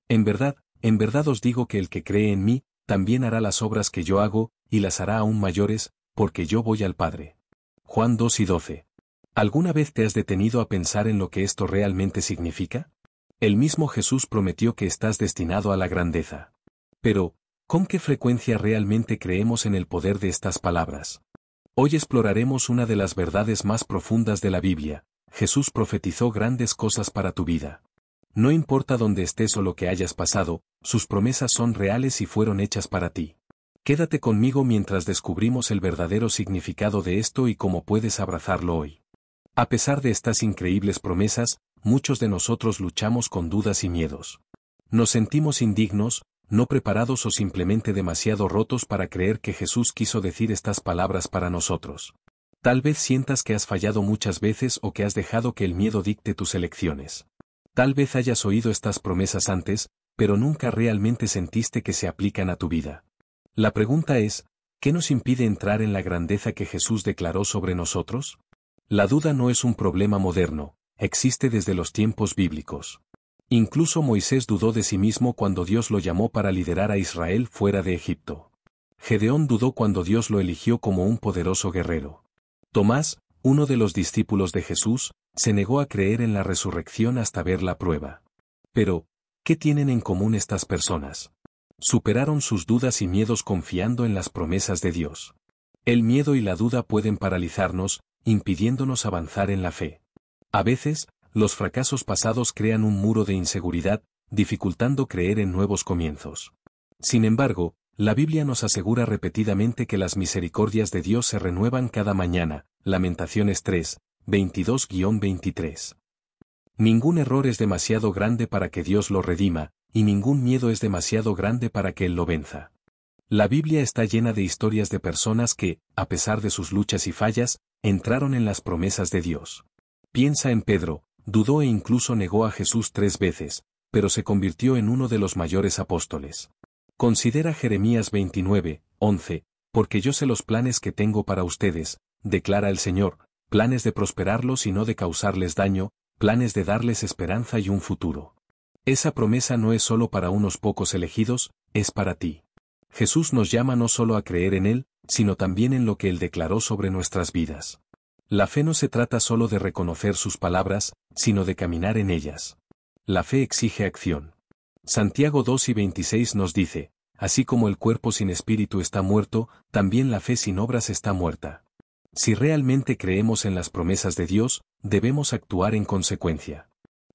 En verdad os digo que el que cree en mí, también hará las obras que yo hago, y las hará aún mayores, porque yo voy al Padre. Juan 2:12. ¿Alguna vez te has detenido a pensar en lo que esto realmente significa? El mismo Jesús prometió que estás destinado a la grandeza. Pero, ¿con qué frecuencia realmente creemos en el poder de estas palabras? Hoy exploraremos una de las verdades más profundas de la Biblia. Jesús profetizó grandes cosas para tu vida. No importa dónde estés o lo que hayas pasado, sus promesas son reales y fueron hechas para ti. Quédate conmigo mientras descubrimos el verdadero significado de esto y cómo puedes abrazarlo hoy. A pesar de estas increíbles promesas, muchos de nosotros luchamos con dudas y miedos. Nos sentimos indignos, no preparados o simplemente demasiado rotos para creer que Jesús quiso decir estas palabras para nosotros. Tal vez sientas que has fallado muchas veces o que has dejado que el miedo dicte tus elecciones. Tal vez hayas oído estas promesas antes, pero nunca realmente sentiste que se aplican a tu vida. La pregunta es, ¿qué nos impide entrar en la grandeza que Jesús declaró sobre nosotros? La duda no es un problema moderno, existe desde los tiempos bíblicos. Incluso Moisés dudó de sí mismo cuando Dios lo llamó para liderar a Israel fuera de Egipto. Gedeón dudó cuando Dios lo eligió como un poderoso guerrero. Tomás, uno de los discípulos de Jesús, se negó a creer en la resurrección hasta ver la prueba. Pero, ¿qué tienen en común estas personas? Superaron sus dudas y miedos confiando en las promesas de Dios. El miedo y la duda pueden paralizarnos, impidiéndonos avanzar en la fe. A veces, los fracasos pasados crean un muro de inseguridad, dificultando creer en nuevos comienzos. Sin embargo, la Biblia nos asegura repetidamente que las misericordias de Dios se renuevan cada mañana. Lamentaciones 3, 22-23. Ningún error es demasiado grande para que Dios lo redima, y ningún miedo es demasiado grande para que Él lo venza. La Biblia está llena de historias de personas que, a pesar de sus luchas y fallas, entraron en las promesas de Dios. Piensa en Pedro, dudó e incluso negó a Jesús 3 veces, pero se convirtió en uno de los mayores apóstoles. Considera Jeremías 29, 11, porque yo sé los planes que tengo para ustedes, declara el Señor, planes de prosperarlos y no de causarles daño, planes de darles esperanza y un futuro. Esa promesa no es solo para unos pocos elegidos, es para ti. Jesús nos llama no solo a creer en Él, sino también en lo que Él declaró sobre nuestras vidas. La fe no se trata solo de reconocer sus palabras, sino de caminar en ellas. La fe exige acción. Santiago 2:26 nos dice, así como el cuerpo sin espíritu está muerto, también la fe sin obras está muerta. Si realmente creemos en las promesas de Dios, debemos actuar en consecuencia.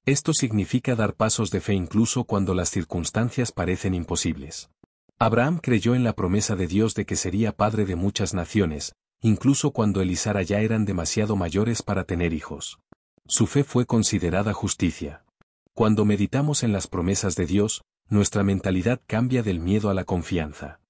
Esto significa dar pasos de fe incluso cuando las circunstancias parecen imposibles. Abraham creyó en la promesa de Dios de que sería padre de muchas naciones, incluso cuando él y Sara ya eran demasiado mayores para tener hijos. Su fe fue considerada justicia. Cuando meditamos en las promesas de Dios, nuestra mentalidad cambia del miedo a la confianza.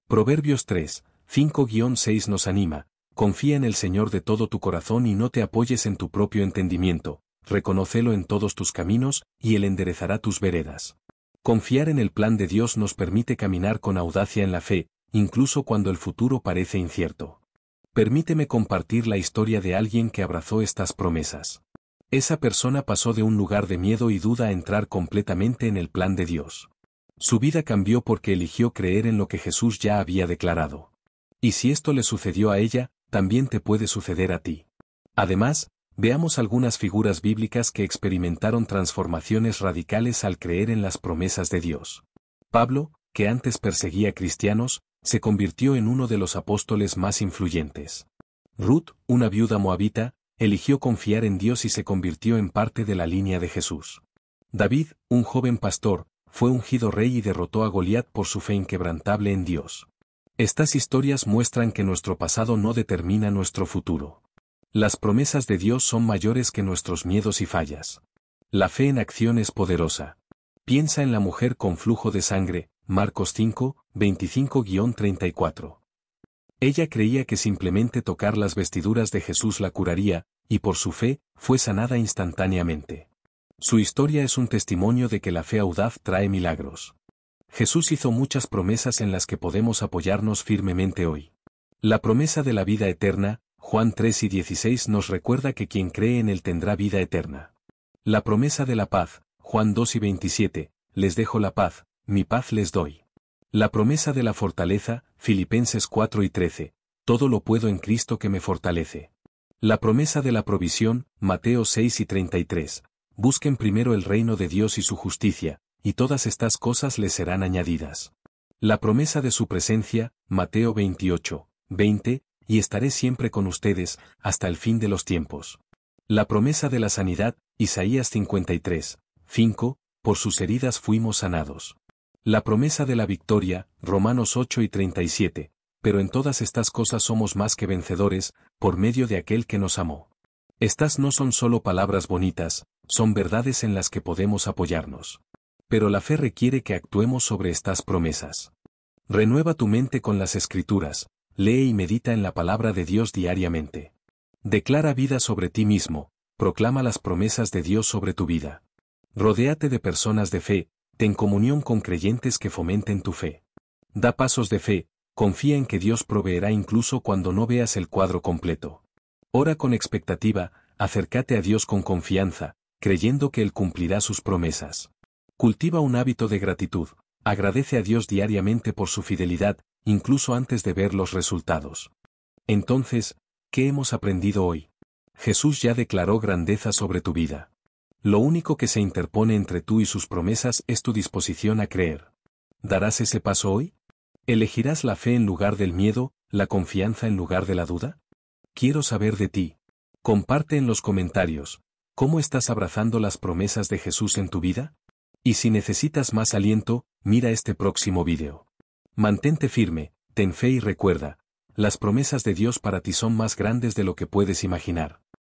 Proverbios 3, 5-6 nos anima, confía en el Señor de todo tu corazón y no te apoyes en tu propio entendimiento, reconócelo en todos tus caminos, y Él enderezará tus veredas. Confiar en el plan de Dios nos permite caminar con audacia en la fe, incluso cuando el futuro parece incierto. Permíteme compartir la historia de alguien que abrazó estas promesas. Esa persona pasó de un lugar de miedo y duda a entrar completamente en el plan de Dios. Su vida cambió porque eligió creer en lo que Jesús ya había declarado. Y si esto le sucedió a ella, también te puede suceder a ti. Además, veamos algunas figuras bíblicas que experimentaron transformaciones radicales al creer en las promesas de Dios. Pablo, que antes perseguía cristianos, se convirtió en uno de los apóstoles más influyentes. Ruth, una viuda moabita, eligió confiar en Dios y se convirtió en parte de la línea de Jesús. David, un joven pastor, fue ungido rey y derrotó a Goliat por su fe inquebrantable en Dios. Estas historias muestran que nuestro pasado no determina nuestro futuro. Las promesas de Dios son mayores que nuestros miedos y fallas. La fe en acción es poderosa. Piensa en la mujer con flujo de sangre, Marcos 5, 25-34. Ella creía que simplemente tocar las vestiduras de Jesús la curaría, y por su fe, fue sanada instantáneamente. Su historia es un testimonio de que la fe audaz trae milagros. Jesús hizo muchas promesas en las que podemos apoyarnos firmemente hoy. La promesa de la vida eterna, Juan 3:16 nos recuerda que quien cree en Él tendrá vida eterna. La promesa de la paz, Juan 2:27, les dejo la paz, mi paz les doy. La promesa de la fortaleza, Filipenses 4:13, todo lo puedo en Cristo que me fortalece. La promesa de la provisión, Mateo 6:33, busquen primero el reino de Dios y su justicia, y todas estas cosas les serán añadidas. La promesa de su presencia, Mateo 28:20, y estaré siempre con ustedes, hasta el fin de los tiempos. La promesa de la sanidad, Isaías 53:5, por sus heridas fuimos sanados. La promesa de la victoria, Romanos 8:37, pero en todas estas cosas somos más que vencedores, por medio de aquel que nos amó. Estas no son solo palabras bonitas, son verdades en las que podemos apoyarnos. Pero la fe requiere que actuemos sobre estas promesas. Renueva tu mente con las Escrituras, lee y medita en la palabra de Dios diariamente. Declara vida sobre ti mismo, proclama las promesas de Dios sobre tu vida. Rodéate de personas de fe, ten comunión con creyentes que fomenten tu fe. Da pasos de fe, confía en que Dios proveerá incluso cuando no veas el cuadro completo. Ora con expectativa, acércate a Dios con confianza, creyendo que Él cumplirá sus promesas. Cultiva un hábito de gratitud, agradece a Dios diariamente por su fidelidad, incluso antes de ver los resultados. Entonces, ¿qué hemos aprendido hoy? Jesús ya declaró grandeza sobre tu vida. Lo único que se interpone entre tú y sus promesas es tu disposición a creer. ¿Darás ese paso hoy? ¿Elegirás la fe en lugar del miedo, la confianza en lugar de la duda? Quiero saber de ti. Comparte en los comentarios, ¿cómo estás abrazando las promesas de Jesús en tu vida? Y si necesitas más aliento, mira este próximo video. Mantente firme, ten fe y recuerda, las promesas de Dios para ti son más grandes de lo que puedes imaginar.